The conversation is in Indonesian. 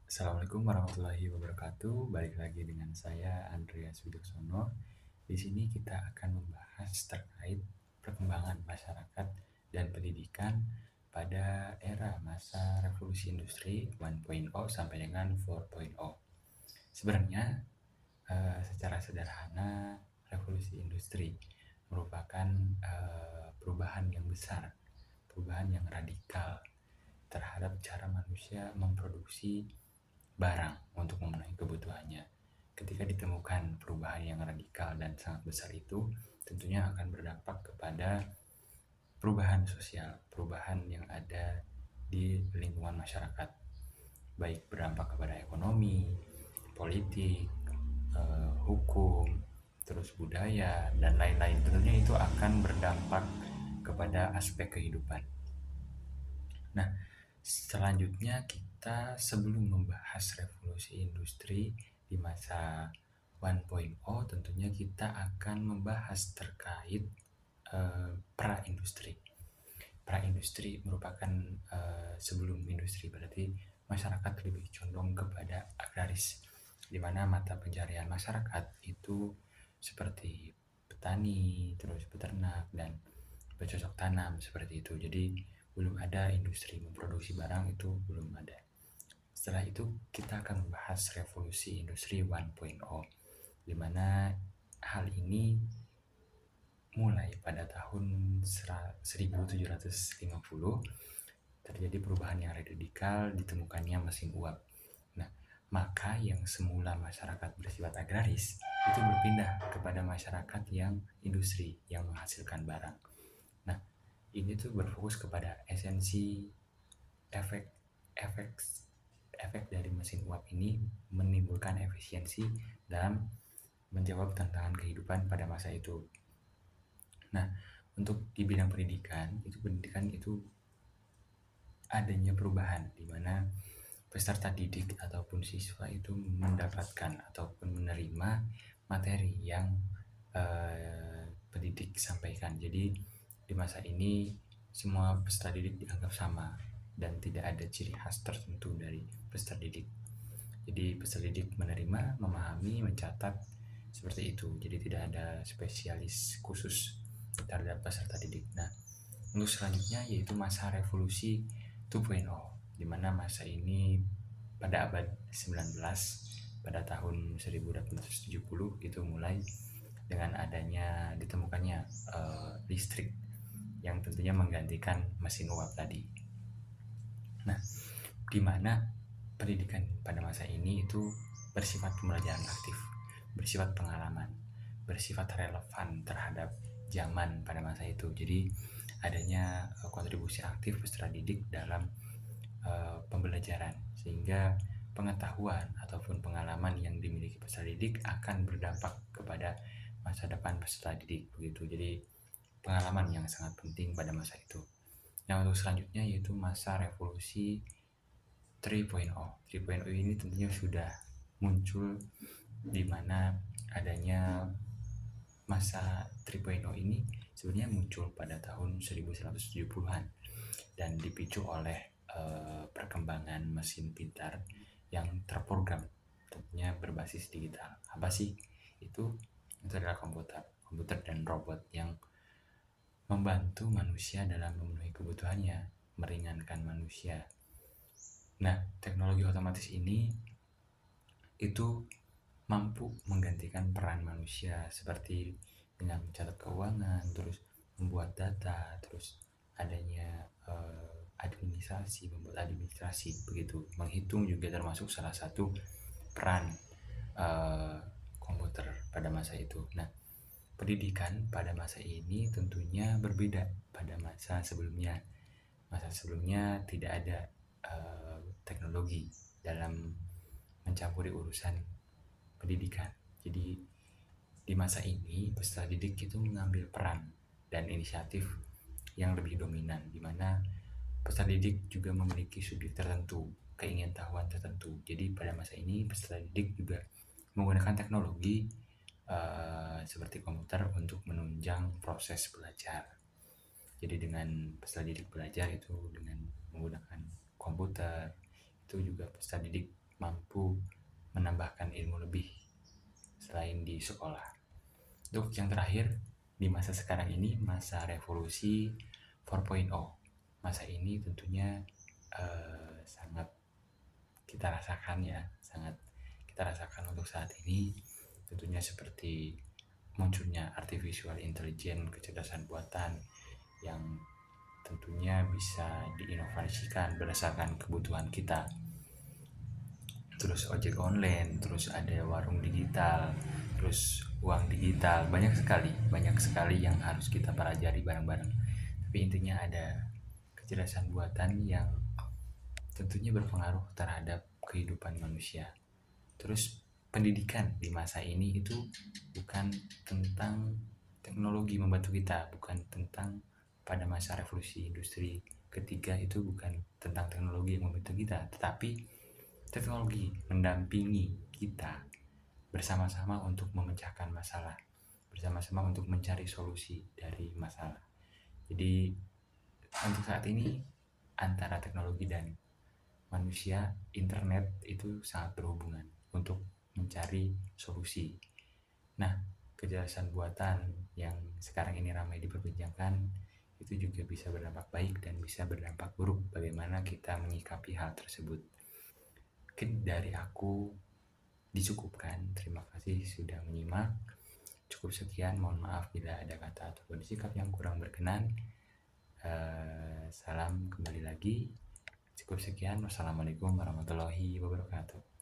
Assalamualaikum warahmatullahi wabarakatuh. Balik lagi dengan saya Andreas Wicaksono. Di sini kita akan membahas terkait perkembangan masyarakat dan pendidikan pada era masa revolusi industri 1.0 sampai dengan 4.0. Sebenarnya secara sederhana revolusi industri merupakan perubahan yang besar, perubahan yang radikal terhadap cara manusia memproduksi barang untuk memenuhi kebutuhannya. Ketika ditemukan perubahan yang radikal dan sangat besar itu, tentunya akan berdampak kepada perubahan sosial, perubahan yang ada di lingkungan masyarakat, baik berdampak kepada ekonomi, politik, hukum, terus budaya, dan lain-lain. Tentunya itu akan berdampak kepada aspek kehidupan. Nah, selanjutnya kita sebelum membahas revolusi industri di masa 1.0, tentunya kita akan membahas terkait pra-industri. Pra-industri merupakan sebelum industri, berarti masyarakat lebih condong kepada agraris, di mana mata pencarian masyarakat itu seperti petani, terus peternak, dan bercocok tanam seperti itu. Jadi belum ada industri memproduksi barang, itu belum ada. Setelah itu kita akan membahas revolusi industri 1.0, di mana hal ini mulai pada tahun 1750 terjadi perubahan yang radikal, ditemukannya mesin uap. Nah, maka yang semula masyarakat bersifat agraris itu berpindah kepada masyarakat yang industri, yang menghasilkan barang. Nah, ini tuh berfokus kepada esensi efek efek efek dari mesin uap ini menimbulkan efisiensi dalam menjawab tantangan kehidupan pada masa itu. Nah, untuk di bidang pendidikan itu adanya perubahan di mana peserta didik ataupun siswa itu mendapatkan ataupun menerima materi yang pendidik sampaikan. Jadi di masa ini semua peserta didik dianggap sama dan tidak ada ciri khas tertentu dari peserta didik. Jadi peserta didik menerima, memahami, mencatat seperti itu. Jadi tidak ada spesialis khusus terhadap peserta didik. Nah, untuk selanjutnya yaitu masa revolusi 2.0, di mana masa ini pada abad 19, pada tahun 1870 itu mulai dengan adanya ditemukannya listrik yang tentunya menggantikan mesin uap tadi. Nah, di mana pendidikan pada masa ini itu bersifat pembelajaran aktif, bersifat pengalaman, bersifat relevan terhadap zaman pada masa itu. Jadi adanya kontribusi aktif peserta didik dalam pembelajaran, sehingga pengetahuan ataupun pengalaman yang dimiliki peserta didik akan berdampak kepada masa depan peserta didik begitu. Jadi pengalaman yang sangat penting pada masa itu. Yang untuk selanjutnya yaitu masa revolusi 3.0. 3.0 ini tentunya sudah muncul di mana adanya masa 3.0 ini sebenarnya muncul pada tahun 1970-an dan dipicu oleh perkembangan mesin pintar yang terprogram, tentunya berbasis digital. Apa sih itu? Itu adalah komputer dan robot yang membantu manusia dalam memenuhi kebutuhannya, meringankan manusia. Nah, teknologi otomatis ini itu mampu menggantikan peran manusia seperti dengan mencatat keuangan, terus membuat data, terus adanya membuat administrasi begitu. Menghitung juga termasuk salah satu peran komputer pada masa itu. Nah, pendidikan pada masa ini tentunya berbeda pada masa sebelumnya. Masa sebelumnya tidak ada teknologi dalam mencampuri urusan pendidikan. Jadi di masa ini peserta didik itu mengambil peran dan inisiatif yang lebih dominan, di mana peserta didik juga memiliki sudut tertentu, keingintahuan tertentu. Jadi pada masa ini peserta didik juga menggunakan teknologi seperti komputer untuk menunjang proses belajar. Jadi dengan peserta didik belajar itu dengan menggunakan komputer, itu juga peserta didik mampu menambahkan ilmu lebih selain di sekolah. Untuk yang terakhir, di masa sekarang ini, masa revolusi 4.0, masa ini tentunya sangat kita rasakan ya, sangat kita rasakan untuk saat ini, tentunya seperti munculnya artificial intelligence, kecerdasan buatan yang tentunya bisa diinovasikan berdasarkan kebutuhan kita. Terus ojek online, terus ada warung digital, terus uang digital, banyak sekali yang harus kita pelajari bareng-bareng. Tapi intinya ada kecerdasan buatan yang tentunya berpengaruh terhadap kehidupan manusia. Terus pendidikan di masa ini itu bukan tentang teknologi membantu kita, bukan tentang pada masa revolusi industri ketiga itu bukan tentang teknologi yang membantu kita, tetapi teknologi mendampingi kita bersama-sama untuk memecahkan masalah, bersama-sama untuk mencari solusi dari masalah. Jadi untuk saat ini antara teknologi dan manusia, internet itu sangat berhubungan untuk mencari solusi. Nah, kecerdasan buatan yang sekarang ini ramai diperbincangkan itu juga bisa berdampak baik dan bisa berdampak buruk bagaimana kita menyikapi hal tersebut. Mungkin dari aku dicukupkan. Terima kasih sudah menyimak. Cukup sekian, mohon maaf bila ada kata ataupun sikap yang kurang berkenan. Salam kembali lagi. Cukup sekian. Wassalamualaikum warahmatullahi wabarakatuh.